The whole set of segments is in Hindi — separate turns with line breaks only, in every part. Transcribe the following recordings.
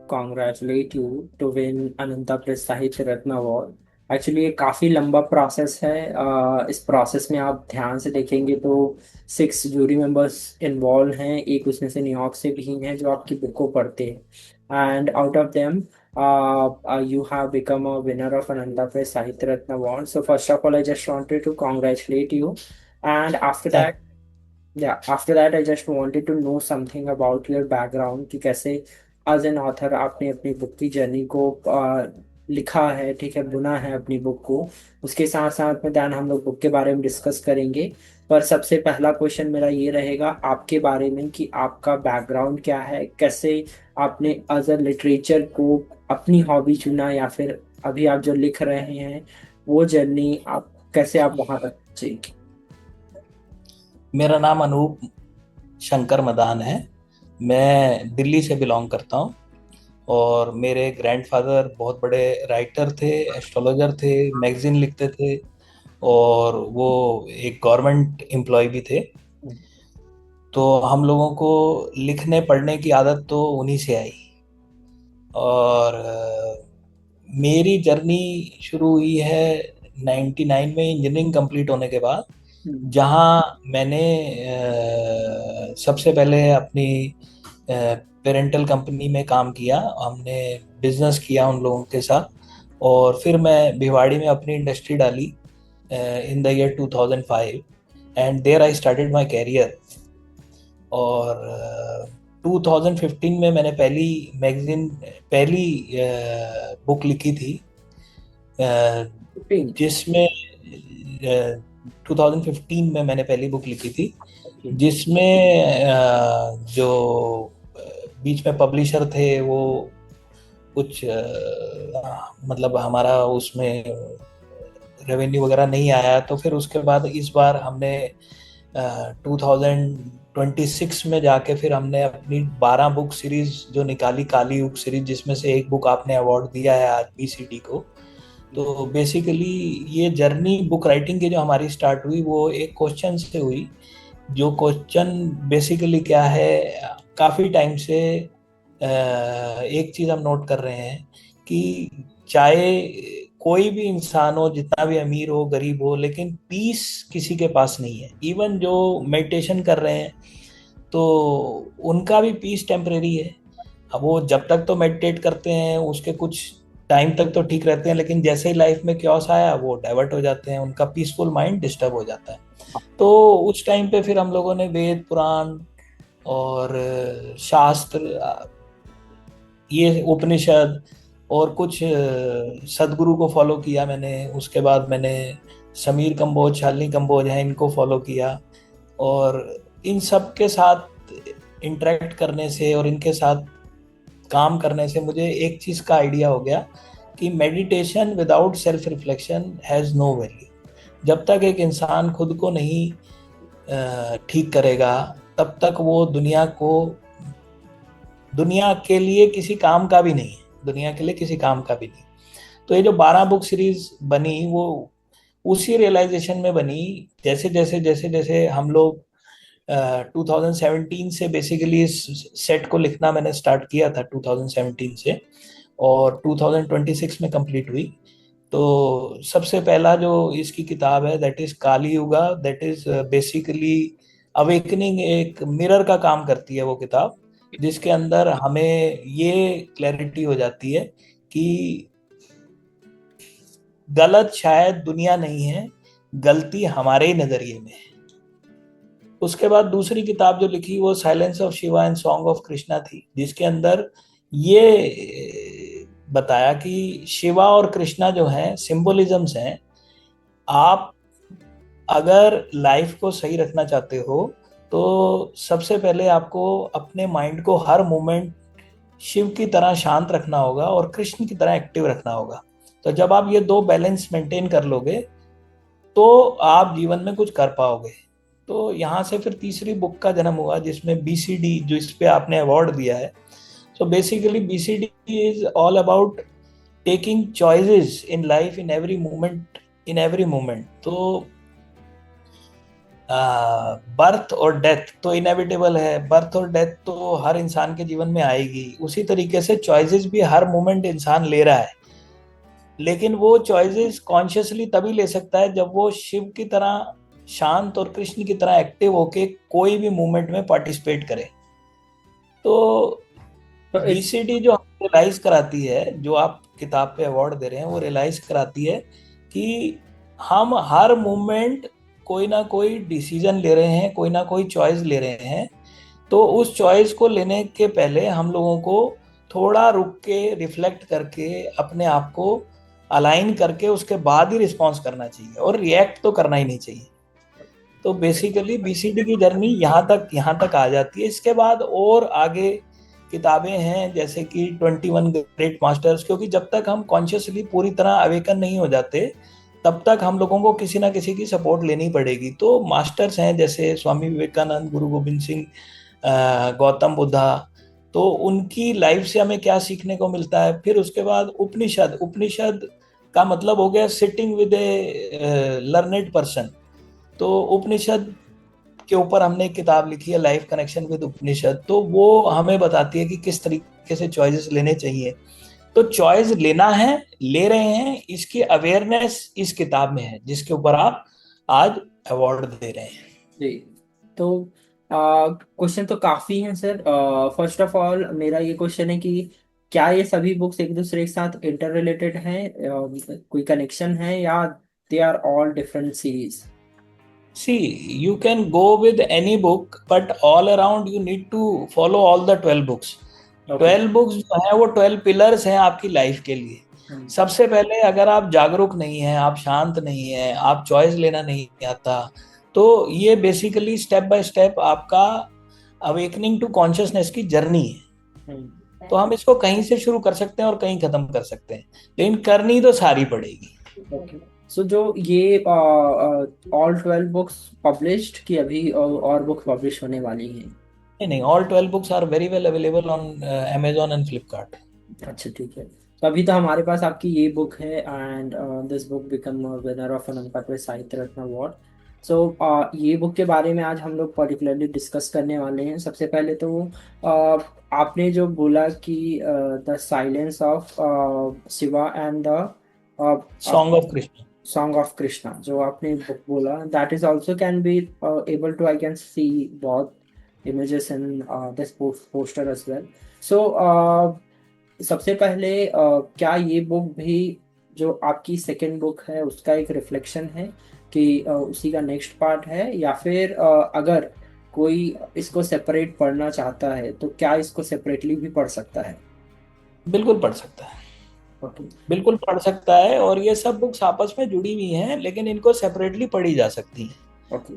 Congratulate you to win Ananta press Sahitya Ratna award. Actually ये काफ़ी लंबा प्रोसेस है। इस प्रोसेस में आप ध्यान से देखेंगे तो 6 जूरी मेंबर्स इन्वॉल्व हैं, एक उसमें से न्यूयॉर्क से भी हैं जो आपकी बुक को पढ़ते हैं। And out of them you have become a winner of Ananta Press Sahitya Ratna Award. So first of all, I just wanted to congratulate you. And after
thank
that, yeah, after that I just wanted to know something about your background कि कैसे एज एन ऑथर आपने अपनी बुक की जर्नी को लिखा है, ठीक है, बुना है अपनी बुक को। उसके साथ साथ में दैन हम लोग बुक के बारे में डिस्कस करेंगे। पर सबसे पहला क्वेश्चन मेरा ये रहेगा आपके बारे में कि आपका बैकग्राउंड क्या है, कैसे आपने एज अ लिटरेचर को अपनी हॉबी चुना, या फिर अभी आप जो लिख रहे हैं वो जर्नी आप कैसे आप वहां तक पहुंचे।
मेरा नाम अनूप शंकर मदान है। मैं दिल्ली से बिलोंग करता हूँ और मेरे ग्रैंडफादर बहुत बड़े राइटर थे, एस्ट्रोलॉजर थे, मैगजीन लिखते थे और वो एक गवर्नमेंट एम्प्लॉय भी थे। तो हम लोगों को लिखने पढ़ने की आदत तो उन्हीं से आई। और मेरी जर्नी शुरू हुई है 99 में इंजीनियरिंग कंप्लीट होने के बाद, जहाँ मैंने सबसे पहले अपनी पेरेंटल कंपनी में काम किया। हमने बिजनेस किया उन लोगों के साथ और फिर मैं भिवाड़ी में अपनी इंडस्ट्री डाली in the year 2005 and there I started my career. और 2015 में मैंने पहली बुक लिखी थी, अ, जिसमें 2015 में मैंने पहली बुक लिखी थी जिसमें जो बीच में पब्लिशर थे वो कुछ मतलब हमारा उसमें रेवेन्यू वगैरह नहीं आया। तो फिर उसके बाद इस बार हमने 2026 में जाके फिर हमने अपनी 12 बुक सीरीज जो निकाली, काली युग सीरीज, जिसमें से एक बुक आपने अवार्ड दिया है आज बीसीडी को। तो बेसिकली ये जर्नी बुक राइटिंग की जो हमारी स्टार्ट हुई वो एक क्वेश्चन से हुई। जो क्वेश्चन बेसिकली क्या है, काफ़ी टाइम से एक चीज़ हम नोट कर रहे हैं कि चाहे कोई भी इंसान हो, जितना भी अमीर हो गरीब हो, लेकिन पीस किसी के पास नहीं है। इवन जो मेडिटेशन कर रहे हैं तो उनका भी पीस टेम्परेरी है। अब वो जब तक तो मेडिटेट करते हैं उसके कुछ टाइम तक तो ठीक रहते हैं, लेकिन जैसे ही लाइफ में क्योस आया वो डाइवर्ट हो जाते हैं, उनका पीसफुल माइंड डिस्टर्ब हो जाता है। तो उस टाइम पे फिर हम लोगों ने वेद पुराण और शास्त्र, ये उपनिषद और कुछ सदगुरु को फॉलो किया मैंने। उसके बाद मैंने समीर कंबोज, शालिनी कंबोज हैं, इनको फॉलो किया। और इन सब के साथ इंटरेक्ट करने से और इनके साथ काम करने से मुझे एक चीज़ का आइडिया हो गया कि meditation without self reflection has no value. जब तक एक इंसान खुद को नहीं ठीक करेगा तब तक वो दुनिया के लिए किसी काम का भी नहीं है, दुनिया के लिए किसी काम का भी नहीं। तो ये जो 12 बुक सीरीज बनी वो उसी रियलाइजेशन में बनी। जैसे जैसे जैसे जैसे हम लोग 2017 से बेसिकली इस सेट को लिखना मैंने स्टार्ट किया था 2017 से, और 2026 में कंप्लीट हुई। तो सबसे पहला जो इसकी किताब है that is Kali yuga, that is basically awakening, एक मिरर का काम करती है वो किताब, जिसके अंदर हमें ये क्लैरिटी हो जाती है कि गलत शायद दुनिया नहीं है, गलती हमारे ही नजरिए में है। उसके बाद दूसरी किताब जो लिखी वो silence of Shiva and song of Krishna थी, जिसके अंदर ये बताया कि शिवा और कृष्णा जो हैं सिंबोलिज्म्स हैं। आप अगर लाइफ को सही रखना चाहते हो तो सबसे पहले आपको अपने माइंड को हर मोमेंट शिव की तरह शांत रखना होगा और कृष्ण की तरह एक्टिव रखना होगा। तो जब आप ये दो बैलेंस मेंटेन कर लोगे तो आप जीवन में कुछ कर पाओगे। तो यहाँ से फिर तीसरी बुक का जन्म हुआ जिसमें बीसीडी, जो इस पे आपने अवार्ड दिया है। So basically BCD is all about taking choices in life in every moment, in every moment. तो बर्थ और डेथ तो इनएविटेबल है, बर्थ और डेथ तो हर इंसान के जीवन में आएगी। उसी तरीके से चॉइसेस भी हर मोमेंट इंसान ले रहा है, लेकिन वो चॉइसेस कॉन्शियसली तभी ले सकता है जब वो शिव की तरह शांत और कृष्ण की तरह एक्टिव होके कोई भी मूवमेंट में पार्टिसिपेट करे। तो
तो इस
बीसीडी जो हमें रियलाइज कराती है, जो आप किताब पे अवार्ड दे रहे हैं, वो रियलाइज कराती है कि हम हर मोमेंट कोई ना कोई डिसीजन ले रहे हैं, कोई ना कोई चॉइस ले रहे हैं। तो उस चॉइस को लेने के पहले हम लोगों को थोड़ा रुक के रिफ्लेक्ट करके अपने आप को अलाइन करके उसके बाद ही रिस्पॉन्स करना चाहिए, और रिएक्ट तो करना ही नहीं चाहिए। तो बेसिकली बीसीडी की जर्नी यहाँ तक आ जाती है। इसके बाद और आगे किताबें हैं जैसे कि 21 ग्रेट मास्टर्स, क्योंकि जब तक हम कॉन्शियसली पूरी तरह अवेकन नहीं हो जाते तब तक हम लोगों को किसी ना किसी की सपोर्ट लेनी पड़ेगी। तो मास्टर्स हैं जैसे स्वामी विवेकानंद, गुरु गोविंद सिंह, गौतम बुद्धा। तो उनकी लाइफ से हमें क्या सीखने को मिलता है। फिर उसके बाद उपनिषद, उपनिषद का मतलब हो गया sitting with A learned person. तो उपनिषद के ऊपर हमने एक किताब लिखी है, लाइफ कनेक्शन विद उपनिषद। तो वो हमें बताती है कि किस तरीके से चॉइसेस लेने चाहिए। तो चॉइस लेना है, ले रहे हैं, इसकी अवेयरनेस इस किताब में है जिसके ऊपर आप आज अवार्ड दे रहे हैं।
जी, तो क्वेश्चन तो काफी हैं सर। फर्स्ट ऑफ ऑल मेरा ये क्वेश्चन है कि क्या ये सभी बुक्स एक दूसरे के साथ इंटर रिलेटेड हैं, कोई कनेक्शन है, या they are all different series?
See, you can go with any book, but all around you need to follow all the 12 books.
Okay.
12 books जो है वो 12 पिलर्स हैं आपकी लाइफ के लिए। सबसे पहले अगर आप जागरूक नहीं हैं, आप शांत नहीं हैं, आप चॉइस लेना नहीं आता, तो ये बेसिकली स्टेप बाय स्टेप आपका अवेकनिंग टू कॉन्शियसनेस की जर्नी है। तो हम इसको कहीं से शुरू कर सकते हैं और कहीं खत्म कर सकते हैं, लेकिन करनी तो सारी पड़ेगी।
ओके। सो जो ये ऑल 12 बुक्स पब्लिश्ड की अभी और बुक पब्लिश होने वाली हैं?
नहीं नहीं, all 12 books are very well available on Amazon and Flipkart.
अच्छा, ठीक है। तो अभी तो हमारे पास आपकी ये बुक है, and this book become winner of Anant Sahitya Ratna award. सो ये बुक के बारे में आज हम लोग पर्टिकुलरली डिस्कस करने वाले हैं। सबसे पहले तो आपने जो बोला कि the silence of Shiva and the
song of Krishna.
Song of Krishna, जो आपने बुक बोला, that is also can be able to, I can see बहुत images in this poster as well. So सबसे पहले क्या ये बुक भी जो आपकी सेकंड बुक है उसका एक रिफ्लेक्शन है कि उसी का नेक्स्ट पार्ट है, या फिर अगर कोई इसको सेपरेट पढ़ना चाहता है तो क्या इसको सेपरेटली भी पढ़ सकता है?
बिल्कुल पढ़ सकता है,
ओके।
बिल्कुल पढ़ सकता है। और ये सब बुक्स आपस में जुड़ी हुई हैं, लेकिन इनको सेपरेटली पढ़ी जा सकती हैं।
ओके,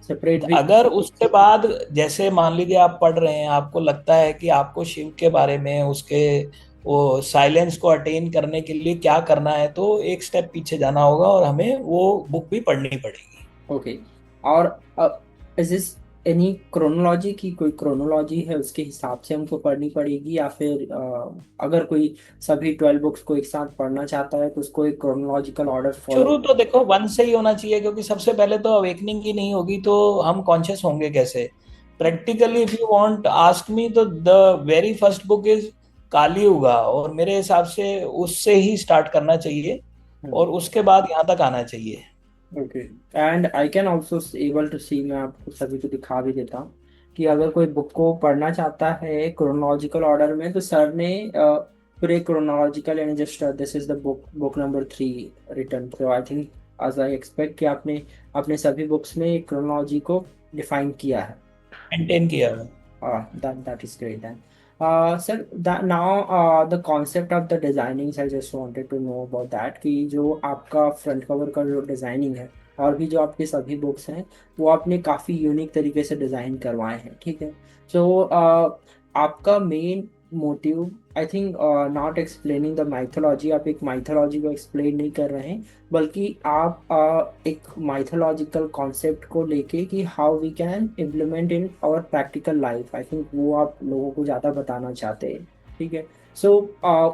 सेपरेट भी।
अगर उसके बाद जैसे मान लीजिए आप पढ़ रहे हैं, आपको लगता है कि आपको शिव के बारे में, उसके वो साइलेंस को अटेन करने के लिए क्या करना है, तो एक स्टेप पीछे जाना होगा और हमें वो बुक भी पढ़नी पड़ेगी।
ओके। और इज दिस एनी क्रोनोलॉजी की, कोई क्रोनोलॉजी है उसके हिसाब से हमको पढ़नी पड़ेगी, या फिर अगर कोई सभी 12 बुक्स को एक साथ पढ़ना चाहता है तो उसको एक क्रोनोलॉजिकल ऑर्डर फॉलो?
शुरू तो देखो वन से ही होना चाहिए, क्योंकि सबसे पहले तो अवेकनिंग ही नहीं होगी तो हम कॉन्शियस होंगे कैसे। Practically if you want ask me, तो the very first book is Kali Yuga, और मेरे हिसाब से उससे ही स्टार्ट करना चाहिए और उसके बाद यहाँ तक आना चाहिए।
Okay. And I can also able to see, मैं आपको सभी को दिखा भी देता हूँ कि अगर कोई बुक को पढ़ना चाहता है क्रोनोलॉजिकल ऑर्डर में, तो सर ने पूरे chronological and just this is the book, book number 3 return. तो I think as I expect कि आपने अपने सभी बुक्स में क्रोनोलॉजी को डिफाइन किया है।
मेंटेन किया हुआ।
That is great then. Sir, that now the concept of the designing, I just wanted to know about that कि जो आपका फ्रंट कवर का जो डिजाइनिंग है और भी जो आपके सभी बुक्स हैं वो आपने काफ़ी यूनिक तरीके से डिज़ाइन करवाए हैं, ठीक है। सो आपका main motive, I think, not explaining the mythology, आप एक माइथोलॉजी को एक्सप्लेन नहीं कर रहे हैं, बल्कि आप एक माइथोलॉजिकल कॉन्सेप्ट को लेके कि how we can implement in our practical life, I think वो आप लोगों को ज़्यादा बताना चाहते हैं, ठीक है। सो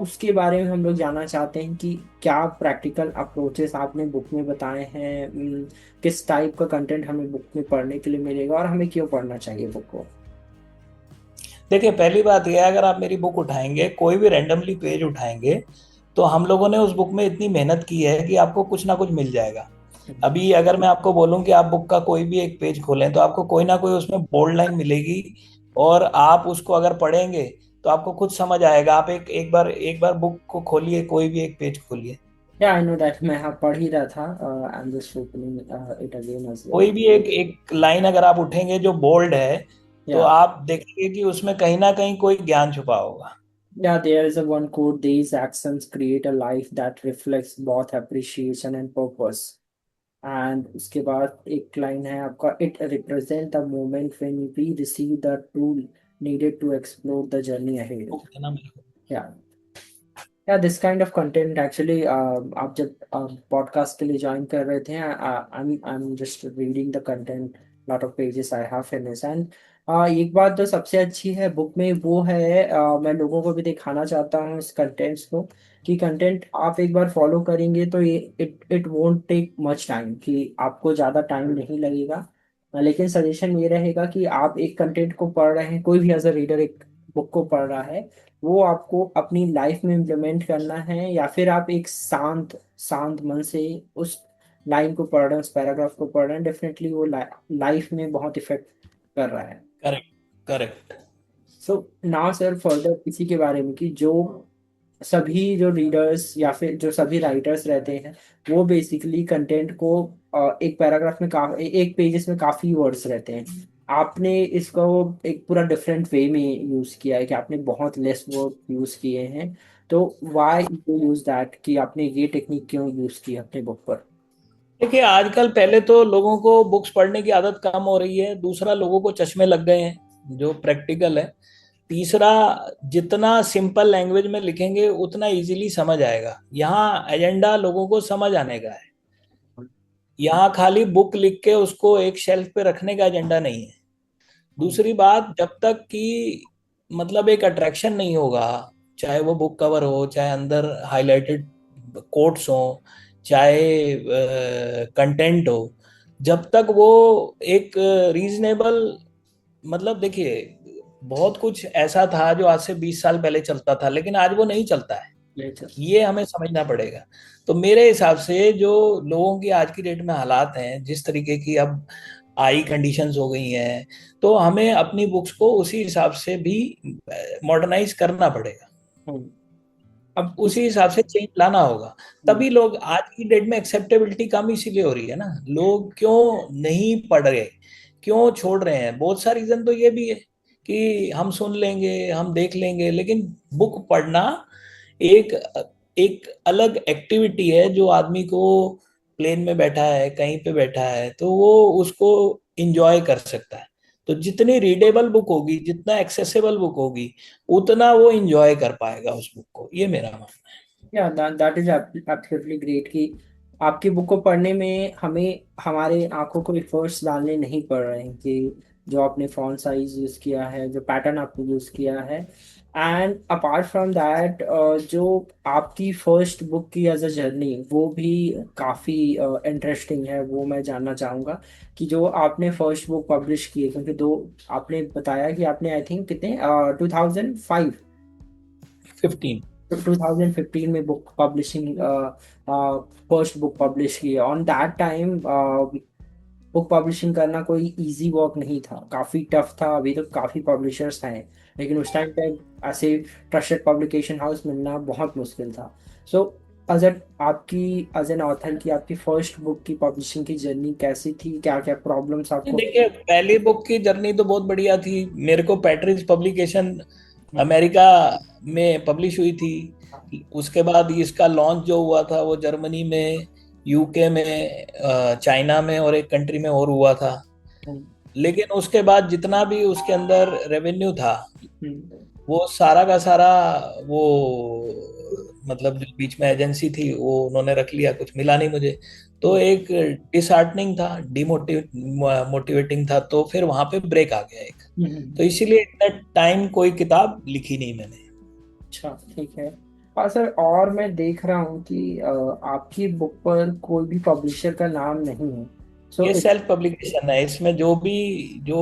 उसके बारे में हम लोग जानना चाहते हैं कि क्या प्रैक्टिकल अप्रोचेस आपने बुक में बताए हैं, किस टाइप का कंटेंट हमें बुक में पढ़ने के लिए मिलेगा और हमें क्यों पढ़ना चाहिए बुक को।
देखिए, पहली बात यह है, अगर आप मेरी बुक उठाएंगे, कोई भी रैंडमली पेज उठाएंगे, तो हम लोगों ने उस बुक में इतनी मेहनत की है कि आपको कुछ ना कुछ मिल जाएगा। अभी अगर मैं आपको बोलूं कि आप बुक का कोई भी एक पेज खोलें, तो आपको कोई ना कोई उसमें बोल्ड लाइन मिलेगी, और आप उसको अगर पढ़ेंगे तो आपको खुद समझ आएगा। आप एक बार बुक को खोलिए, कोई भी एक पेज खोलिए,
या आई नो दैट, मैं हाँ पढ़ ही रहा था, I am just opening it again as well.
कोई भी एक एक लाइन अगर आप उठेंगे जो बोल्ड है, तो
या
आप देखेंगे कि उसमें कहीं ना कहीं कोई ज्ञान छुपा होगा।
Yeah, there is a one quote, these actions create a life that reflects both appreciation and purpose. And उसके बाद एक लाइन है आपका, it represent the moment when we receive the tool needed to explore the journey ahead.
Book देना मेरे को।
Yeah. या this kind of content actually, आप जब पॉडकास्ट के लिए ज्वाइन कर रहे थे, आई am just reading the content, lot of pages I have in this. And एक बात जो सबसे अच्छी है बुक में वो है, मैं लोगों को भी दिखाना चाहता हूँ इस कंटेंट्स को, कि कंटेंट आप एक बार फॉलो करेंगे तो ये it it won't take much time, कि आपको ज़्यादा टाइम नहीं लगेगा। लेकिन सजेशन ये रहेगा कि आप एक कंटेंट को पढ़ रहे हैं, कोई भी एज अ रीडर एक बुक को पढ़ रहा है, वो आपको अपनी लाइफ में इम्प्लीमेंट करना है, या फिर आप एक शांत शांत मन से उस लाइन को पढ़ रहे हैं, उस पैराग्राफ को पढ़ रहे हैं, डेफिनेटली वो लाइफ में बहुत इफेक्ट कर रहा है।
Correct, correct.
So now sir further इसी के बारे में, कि जो सभी जो रीडर्स या फिर जो सभी राइटर्स रहते हैं, वो बेसिकली कंटेंट को एक पैराग्राफ में एक पेजेस में काफी वर्ड्स रहते हैं। आपने इसको एक पूरा डिफरेंट वे में यूज किया है, कि आपने बहुत लेस वर्ड यूज किए हैं। तो व्हाई यू यूज दैट, कि आपने ये टेक्निक क्यों यूज की अपने बुक पर।
देखिए, आजकल पहले तो लोगों को बुक्स पढ़ने की आदत कम हो रही है, दूसरा लोगों को चश्मे लग गए हैं जो प्रैक्टिकल है, तीसरा जितना सिंपल लैंग्वेज में लिखेंगे उतना इजीली समझ आएगा। यहाँ एजेंडा लोगों को समझ आने का है। यहाँ खाली बुक लिख के उसको एक शेल्फ पे रखने का एजेंडा नहीं है। दूसरी बात, जब तक कि मतलब एक अट्रैक्शन नहीं होगा, चाहे वो बुक कवर हो, चाहे अंदर हाईलाइटेड कोट्स हो, चाहे कंटेंट हो, जब तक वो एक रीजनेबल, मतलब देखिए, बहुत कुछ ऐसा था जो आज से 20 साल पहले चलता था, लेकिन आज वो नहीं चलता है। ये हमें समझना पड़ेगा। तो मेरे हिसाब से जो लोगों की आज की डेट में हालात हैं, जिस तरीके की अब आई कंडीशंस हो गई हैं, तो हमें अपनी बुक्स को उसी हिसाब से भी मॉडर्नाइज करना पड़ेगा।
अब इस
उसी हिसाब से चेंज लाना होगा।
हम्म,
तभी लोग, आज की डेट में एक्सेप्टेबिलिटी कम इसीलिए हो रही है ना, लोग क्यों नहीं पढ़ रहे, क्यों छोड़ रहे हैं? बहुत सा रीजन तो ये भी है कि हम सुन लेंगे, हम देख लेंगे, लेकिन बुक पढ़ना एक एक अलग एक्टिविटी है, जो आदमी को प्लेन में बैठा है, कहीं पे बैठा है, तो वो उसको इंजॉय कर सकता है। तो जितनी रीडेबल बुक होगी, जितना एक्सेसिबल बुक होगी, उतना वो इंजॉय कर पाएगा उस बुक को। ये मेरा मानना है।
या दैट इज एब्सोल्युटली ग्रेट, कि आपकी बुक को पढ़ने में हमें हमारे आंखों को एफर्ट्स डालने नहीं पड़ रहे हैं, कि जो आपने फॉन्ट साइज यूज किया है, जो पैटर्न आपने यूज किया है। एंड अपार्ट फ्रॉम दैट, जो आपकी फर्स्ट बुक की एज अ जर्नी, वो भी काफ़ी इंटरेस्टिंग है, वो मैं जानना चाहूँगा, कि जो आपने फर्स्ट बुक पब्लिश की है, क्योंकि दो आपने बताया कि आपने आई थिंक कितने 2005
15।
2015 में book publishing, first book publish की है। On that time book publishing करना कोई इजी वर्क नहीं था, काफ़ी टफ था। अभी तो काफ़ी पब्लिशर्स हैं, लेकिन उस टाइम पे ऐसे ट्रस्टेड पब्लिकेशन हाउस मिलना बहुत मुश्किल था। सो अजर आपकी एज एन ऑथर की आपकी फर्स्ट बुक की पब्लिशिंग की जर्नी कैसी थी, क्या क्या प्रॉब्लम्स आपको।
देखिए, पहली बुक की जर्नी तो बहुत बढ़िया थी। मेरे को पैट्रिज पब्लिकेशन
हम्म,
अमेरिका में पब्लिश हुई थी। उसके बाद इसका लॉन्च जो हुआ था वो जर्मनी में, यूके में, चाइना में और एक कंट्री में और हुआ था।
हम्म,
लेकिन उसके बाद जितना भी उसके अंदर रेवेन्यू था,
हम्म,
वो सारा का सारा, वो मतलब जो बीच में एजेंसी थी वो उन्होंने रख लिया, कुछ मिला नहीं मुझे। तो एक डिसहार्टनिंग था, मोटिवेटिंग था, तो फिर वहां पे ब्रेक आ गया एक।
हम्म,
तो इसीलिए इतना टाइम कोई किताब लिखी नहीं मैंने।
अच्छा ठीक है। और सर, और मैं देख रहा हूँ कि आपकी बुक पर कोई भी पब्लिशर का नाम नहीं है। सो
ये
इट्स,
सेल्फ पब्लिकेशन है, इसमें जो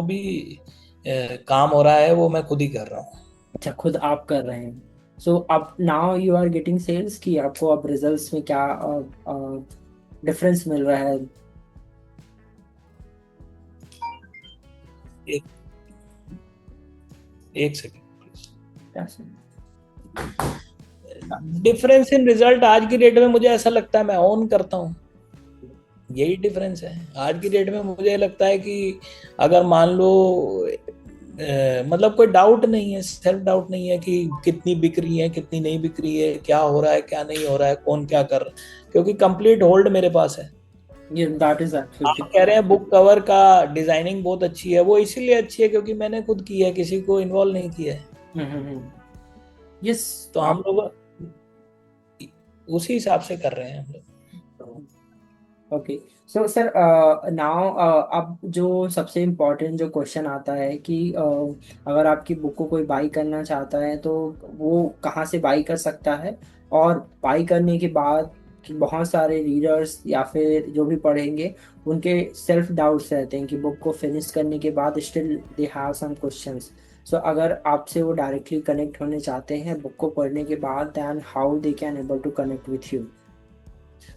भी काम हो रहा है वो मैं खुद ही कर रहा हूँ।
अच्छा खुद आप कर रहे हैं। सो अब now you are getting sales, कि आपको अब रिजल्ट्स में क्या डिफरेंस मिल रहा है?
एक एक सेकेंड।
क्या सर?
डिफरेंस इन रिजल्ट आज की डेट में मुझे ऐसा लगता है मैं ओन करता हूँ, यही डिफरेंस है आज की डेट में। मुझे लगता है कि अगर मान लो मतलब कोई डाउट नहीं है, सेल्फ डाउट नहीं है कि कितनी बिक रही है कितनी नहीं बिक रही है, क्या हो रहा है क्या नहीं हो रहा है, कौन क्या कर रहा है, क्योंकि कंप्लीट होल्ड मेरे पास है।
ये दैट इज
आप
एब्सोल्युटली
कह रहे
करेक्ट।
हैं बुक कवर का डिजाइनिंग बहुत अच्छी है, वो इसीलिए अच्छी है क्योंकि मैंने खुद की है, किसी को इन्वॉल्व नहीं किया है।
यस।
तो हम लोग उसी हिसाब से कर रहे हैं हम लोग।
ओके। सो सर, नाउ अब जो सबसे इम्पोर्टेंट जो क्वेश्चन आता है कि अगर आपकी बुक को कोई बाई करना चाहता है तो वो कहाँ से बाई कर सकता है? और बाई करने के बाद कि बहुत सारे रीडर्स या फिर जो भी पढ़ेंगे, उनके सेल्फ डाउट्स रहते हैं कि बुक को फिनिश करने के बाद still they have some questions. So अगर आपसे वो डायरेक्टली कनेक्ट होने चाहते हैं बुक को पढ़ने के बाद, then how they can able to connect with you?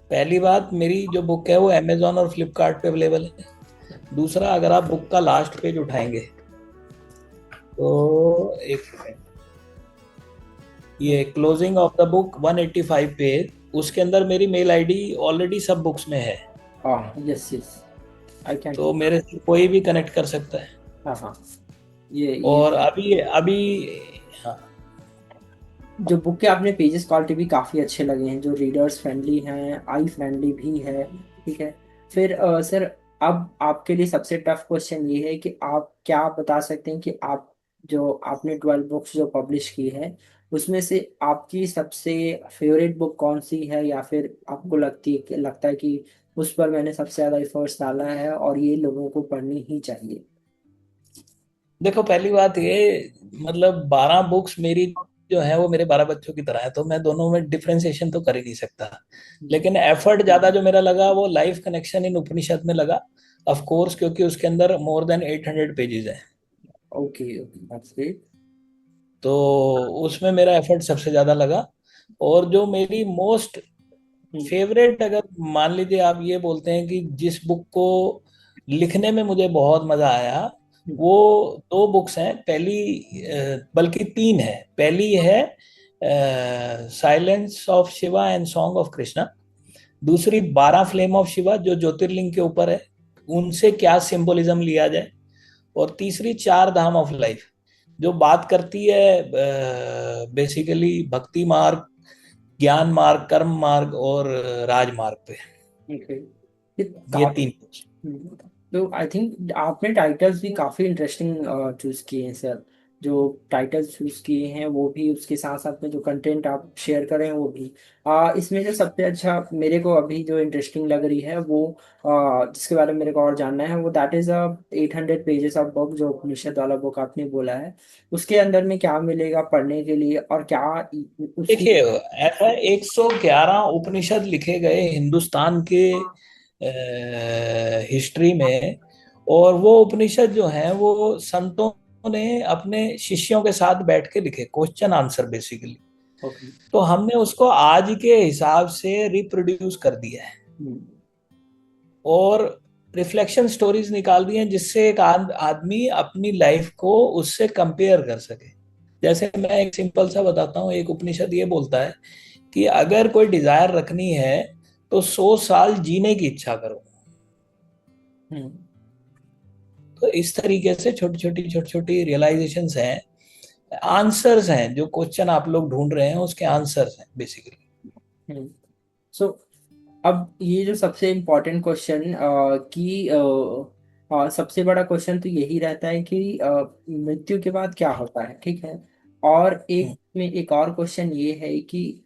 पहली बात, मेरी जो बुक है वो अमेजोन और फ्लिपकार्ट पे अवेलेबल है। दूसरा, अगर आप बुक का लास्ट पेज उठाएंगे तो एक सेकेंड, ये closing of the book 185 page, उसके अंदर मेरी मेल आईडी ऑलरेडी सब बुक्स में है।
हाँ, यस यस, आई कैन।
तो मेरे से कोई भी कनेक्ट कर सकता है।
हाँ हाँ, ये
और अभी अभी हाँ,
जो बुक के आपने पेजेस क्वालिटी भी काफ़ी अच्छे लगे हैं, जो रीडर्स फ्रेंडली हैं, आई फ्रेंडली भी है। ठीक है। फिर सर, अब आपके लिए सबसे टफ क्वेश्चन ये है कि आप क्या बता सकते हैं कि आप जो आपने 12 बुक्स जो पब्लिश की है, उसमें से आपकी सबसे फेवरेट बुक कौन सी है, या फिर आपको लगता है कि उस पर मैंने सबसे ज़्यादा एफर्ट्स डाला है और ये लोगों को पढ़नी ही चाहिए?
देखो पहली बात ये, मतलब 12 बुक्स मेरी जो है वो मेरे 12 बच्चों की तरह है, तो मैं दोनों में डिफरेंशिएशन तो कर ही नहीं सकता। लेकिन एफर्ट ज्यादा जो मेरा लगा वो लाइफ कनेक्शन इन उपनिषद में लगा, ऑफ कोर्स, क्योंकि उसके अंदर मोर देन 800 पेजेस है।
Okay okay, that's great.
तो उसमें मेरा एफर्ट सबसे ज्यादा लगा। और जो मेरी मोस्ट फेवरेट, अगर मान लीजिए आप ये बोलते हैं कि जिस बुक को लिखने में मुझे बहुत मजा आया, वो दो बुक्स हैं। पहली बल्कि तीन है। पहली है silence of Shiva and song of Krishna. दूसरी 12 फ्लेम ऑफ शिवा, जो ज्योतिर्लिंग के ऊपर है, उनसे क्या सिंबोलिज्म लिया जाए। और तीसरी चार धाम ऑफ लाइफ, जो बात करती है बेसिकली भक्ति मार्ग, ज्ञान मार्ग, कर्म मार्ग और राजमार्ग पे।
ओके।
ये तीन बुक्स।
तो आई थिंक आपने टाइटल्स भी काफ़ी इंटरेस्टिंग चूज किए हैं सर। जो टाइटल्स चूज किए हैं वो भी, उसके साथ साथ में जो कंटेंट आप शेयर करें वो भी। इसमें जो सबसे अच्छा मेरे को अभी जो इंटरेस्टिंग लग रही है वो, जिसके बारे में मेरे को और जानना है, वो that is 800 pages of book, जो उपनिषद वाला बुक आपने बोला है। उसके अंदर में क्या मिलेगा पढ़ने के लिए, और क्या उसकी।
देखिए, ऐसा 111 उपनिषद लिखे गए हिंदुस्तान के हिस्ट्री में। और वो उपनिषद जो हैं वो संतों ने अपने शिष्यों के साथ बैठ के लिखे, क्वेश्चन आंसर बेसिकली।
ओके।
तो हमने उसको आज के हिसाब से रिप्रोड्यूस कर दिया है और रिफ्लेक्शन स्टोरीज निकाल दी हैं, जिससे एक आदमी अपनी लाइफ को उससे कंपेयर कर सके। जैसे मैं एक सिंपल सा बताता हूँ, एक उपनिषद ये बोलता है कि अगर कोई डिजायर रखनी है तो 100 साल जीने की इच्छा करो। तो इस तरीके से छोटी छोटी रियलाइजेशंस हैं, आंसर्स हैं, जो क्वेश्चन आप लोग ढूंढ रहे हैं उसके आंसर्स हैं बेसिकली।
सो अब ये जो सबसे इम्पोर्टेंट क्वेश्चन कि सबसे बड़ा क्वेश्चन तो यही रहता है कि मृत्यु के बाद क्या होता है, ठीक है। और एक में एक और क्वेश्चन ये है कि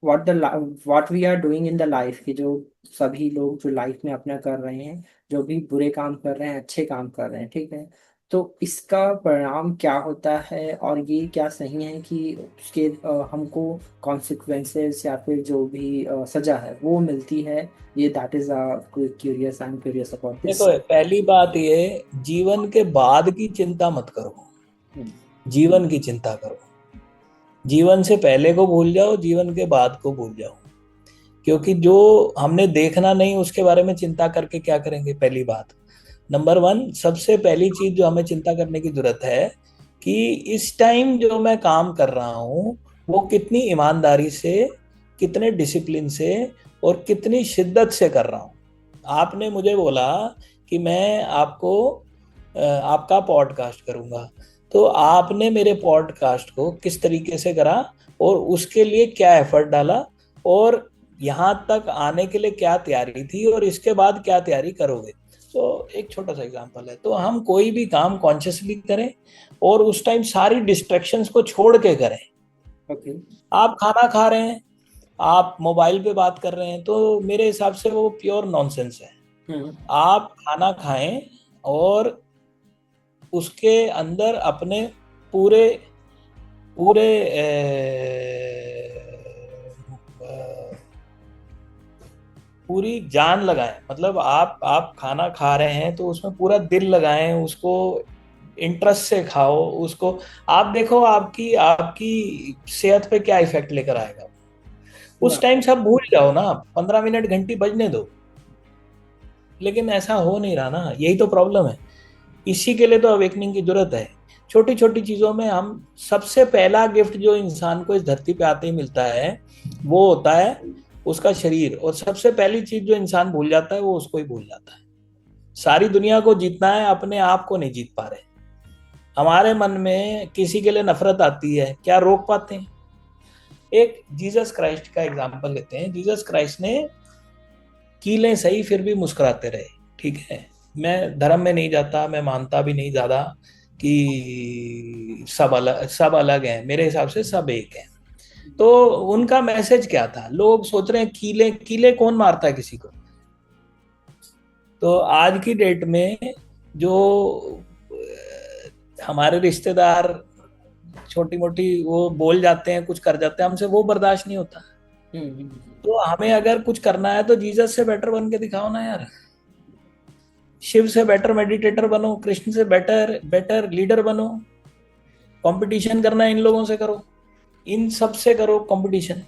what we are doing in the life, कि जो सभी लोग जो लाइफ में अपना कर रहे हैं, जो भी बुरे काम कर रहे हैं अच्छे काम कर रहे हैं, ठीक है। तो इसका परिणाम क्या होता है, और ये क्या सही है कि उसके हमको कॉन्सिक्वेंसेस या फिर जो भी सजा है वो मिलती है? ये that is curious, I am curious about this.
देखो, पहली बात ये, जीवन के बाद की चिंता मत करो, जीवन की चिंता करो। जीवन से पहले को भूल जाओ, जीवन के बाद को भूल जाओ। क्योंकि जो हमने देखना नहीं उसके बारे में चिंता करके क्या करेंगे, पहली बात। नंबर वन, सबसे पहली चीज जो हमें चिंता करने की जरूरत है कि इस टाइम जो मैं काम कर रहा हूँ वो कितनी ईमानदारी से, कितने डिसिप्लिन से और कितनी शिद्दत से कर रहा हूँ। आपने मुझे बोला कि मैं आपको आपका पॉडकास्ट करूंगा, तो आपने मेरे पॉडकास्ट को किस तरीके से करा और उसके लिए क्या एफर्ट डाला, और यहाँ तक आने के लिए क्या तैयारी थी, और इसके बाद क्या तैयारी करोगे। तो एक छोटा सा एग्जांपल है, तो हम कोई भी काम कॉन्शियसली करें और उस टाइम सारी डिस्ट्रैक्शंस को छोड़ के करें।
ओके।
आप खाना खा रहे हैं, आप मोबाइल पे बात कर रहे हैं, तो मेरे हिसाब से वो प्योर नॉनसेंस है।
हम्म।
आप खाना खाएं और उसके अंदर अपने पूरे पूरे पूरी जान लगाएं। मतलब आप खाना खा रहे हैं तो उसमें पूरा दिल लगाएं, उसको इंटरेस्ट से खाओ उसको। आप देखो आपकी आपकी सेहत पे क्या इफेक्ट लेकर आएगा।
या।
उस टाइम सब भूल जाओ ना, 15 मिनट घंटी बजने दो। लेकिन ऐसा हो नहीं रहा ना, यही तो प्रॉब्लम है। इसी के लिए तो अवेकनिंग की जरूरत है। छोटी छोटी चीजों में हम, सबसे पहला गिफ्ट जो इंसान को इस धरती पे आते ही मिलता है वो होता है उसका शरीर। और सबसे पहली चीज जो इंसान भूल जाता है वो उसको ही भूल जाता है। सारी दुनिया को जीतना है, अपने आप को नहीं जीत पा रहे। हमारे मन में किसी के लिए नफरत आती है, क्या रोक पाते हैं? एक जीसस क्राइस्ट का एग्जाम्पल लेते हैं। जीसस क्राइस्ट ने कीलें सही फिर भी मुस्कुराते रहे। ठीक है, मैं धर्म में नहीं जाता, मैं मानता भी नहीं ज्यादा कि सब अलग हैं। मेरे हिसाब से सब एक है। तो उनका मैसेज क्या था? लोग सोच रहे हैं कीले कीले कौन मारता है किसी को। तो आज की डेट में जो हमारे रिश्तेदार छोटी मोटी वो बोल जाते हैं, कुछ कर जाते हैं, हमसे वो बर्दाश्त नहीं होता।
हम्म।
तो हमें अगर कुछ करना है तो जीसस से बेटर बन के दिखाओ ना यार। शिव से बेटर मेडिटेटर बनो, कृष्ण से बेटर बेटर लीडर बनो। कंपटीशन करना है इन लोगों से करो, इन सब से करो कंपटीशन।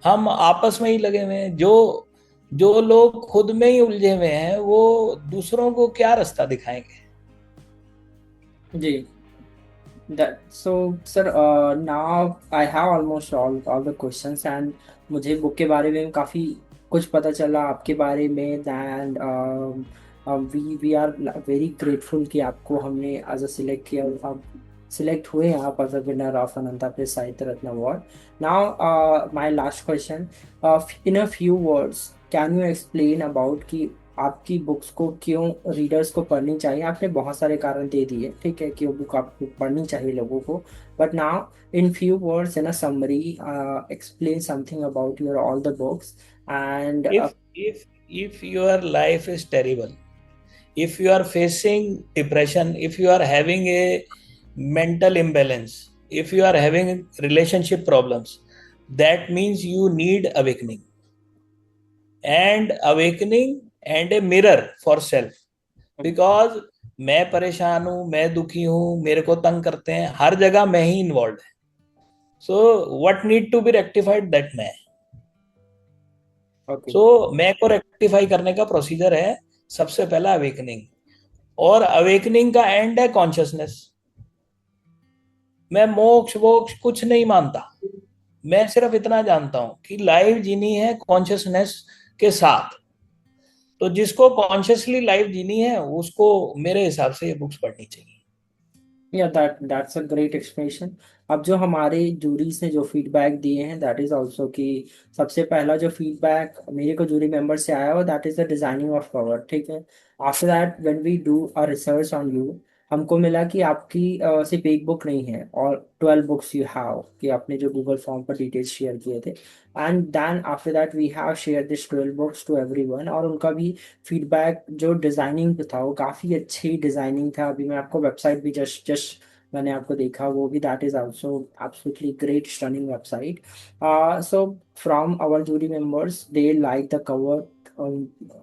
हम आपस में ही लगे हुए हैं। जो जो लोग खुद में ही उलझे हुए हैं वो दूसरों को क्या रास्ता दिखाएंगे।
जी। That so sir, now I have almost all the questions, and मुझे बुक के बारे में काफ़ी कुछ पता चला आपके बारे में। And we are very grateful कि आपको हमने एज अ सिलेक्ट किया, और आप सिलेक्ट हुए हैं आप as a winner of Ananta press Sahitya Ratna award. Now my last question, in a few words can you explain about कि आपकी बुक्स को क्यों रीडर्स को पढ़नी चाहिए? आपने बहुत सारे कारण दे दिए, ठीक है, कि वो बुक आपको पढ़नी चाहिए लोगों को। But now in few words, in a summary, explain something about your all the books and.
If your life is terrible, if you are facing depression, if you are having a mental imbalance, if you are having relationship problems, that means you need awakening. And awakening and a mirror for self. Because मैं परेशान हूं, मैं दुखी हूं, मेरे को तंग करते हैं, हर जगह मैं ही इन्वॉल्व है। So what need to be rectified, that मैं।
ओके।
सो मैं को रेक्टिफाई करने का प्रोसीजर है सबसे पहला अवेकनिंग। और अवेकनिंग का एंड है कॉन्शियसनेस। मैं मोक्ष वोक्ष कुछ नहीं मानता। मैं सिर्फ इतना जानता हूं कि लाइफ जीनी है कॉन्शियसनेस के साथ। तो जिसको कॉन्शियसली लाइफ जीनी है उसको मेरे हिसाब से ये बुक्स पढ़नी चाहिए।
या दैट्स अ ग्रेट एक्सप्लेनेशन। अब जो हमारे जूरीज ने जो फीडबैक दिए हैं, दैट इज आल्सो कि सबसे पहला जो फीडबैक मेरे को जूरी मेंबर से आया हुआ, that is the designing of cover, ठीक है। After that when we do a research on you, हमको मिला कि आपकी सिर्फ एक बुक नहीं है और 12 बुक्स यू हैव, कि आपने जो गूगल फॉर्म पर डिटेल्स शेयर किए थे। And then after that we have share this 12 books to everyone, और उनका भी फीडबैक जो डिज़ाइनिंग पे था वो काफ़ी अच्छी डिज़ाइनिंग था। अभी मैं आपको वेबसाइट भी जस्ट जस्ट मैंने आपको देखा, वो भी that is also absolutely great stunning website. So from our jury members they like the cover,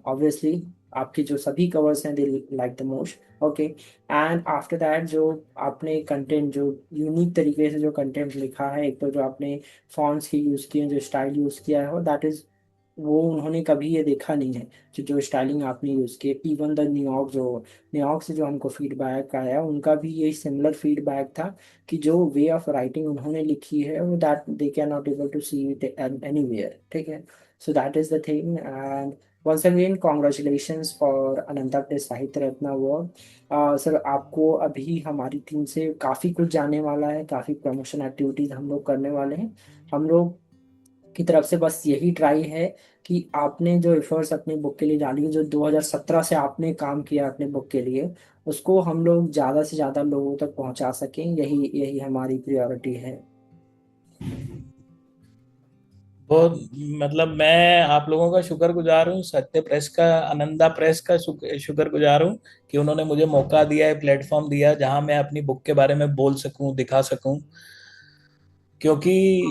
obviously आपके जो सभी कवर्स हैं they like the most. Okay, and after that जो आपने कंटेंट, जो यूनिक तरीके से जो कंटेंट लिखा है, एक तो जो आपने फॉन्ट्स की यूज़ किए हैं, जो स्टाइल यूज़ किया है, दैट इज़ वो उन्होंने कभी ये देखा नहीं है। जो स्टाइलिंग आपने यूज़ की, इवन द न्यूयॉर्क, जो न्यूयॉर्क से जो हमको फीडबैक आया, उनका भी ये सिमिलर फीडबैक था कि जो वे ऑफ राइटिंग उन्होंने लिखी है वो that they can not able to see it anywhere, ठीक है। So that is the thing. And once again congratulations for Ananta Sahitya Ratna award. Sir आपको अभी हमारी टीम से काफ़ी कुछ जाने वाला है, काफ़ी प्रमोशन एक्टिविटीज़ हम लोग करने वाले हैं। हम लोग की तरफ से बस यही ट्राई है कि आपने जो एफर्ट्स अपनी बुक के लिए डाली, जो 2017 से आपने काम किया अपने बुक के लिए, उसको हम लोग ज़्यादा से ज़्यादा लोगों तक पहुंचा सकें, यही यही हमारी प्रायोरिटी है।
बहुत, मतलब मैं आप लोगों का शुक्रगुजार हूँ, सत्य प्रेस का, आनंदा प्रेस का शुक्रगुजार हूँ कि उन्होंने मुझे मौका दिया है, प्लेटफॉर्म दिया जहां मैं अपनी बुक के बारे में बोल सकूं, दिखा सकूं। क्योंकि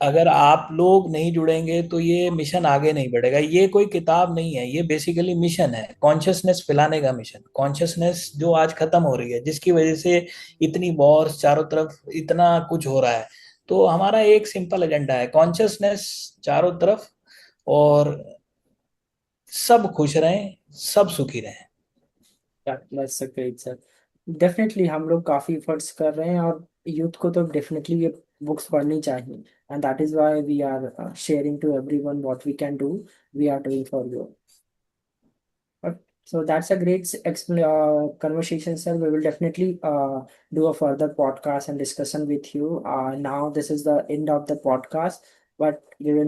अगर आप लोग नहीं जुड़ेंगे तो ये मिशन आगे नहीं बढ़ेगा। ये कोई किताब नहीं है, ये बेसिकली मिशन है, कॉन्शियसनेस फैलाने का मिशन। कॉन्शियसनेस जो आज खत्म हो रही है, जिसकी वजह से इतनी वॉर्स चारों तरफ, इतना कुछ हो रहा है, तो हमारा एक सिंपल एजेंडा है, कॉन्शियसनेस चारों तरफ, और सब खुश रहें, सब सुखी रहें।
That's a great sir. Definitely हम लोग काफ़ी एफर्ट्स कर रहे हैं, और यूथ को तो डेफिनेटली ये बुक्स पढ़नी चाहिए, and that is why we are sharing to everyone what we can do, we are doing for you. So that's a great conversation, sir. We will definitely do a further podcast and discussion with you. Now this is the end of the podcast, but we will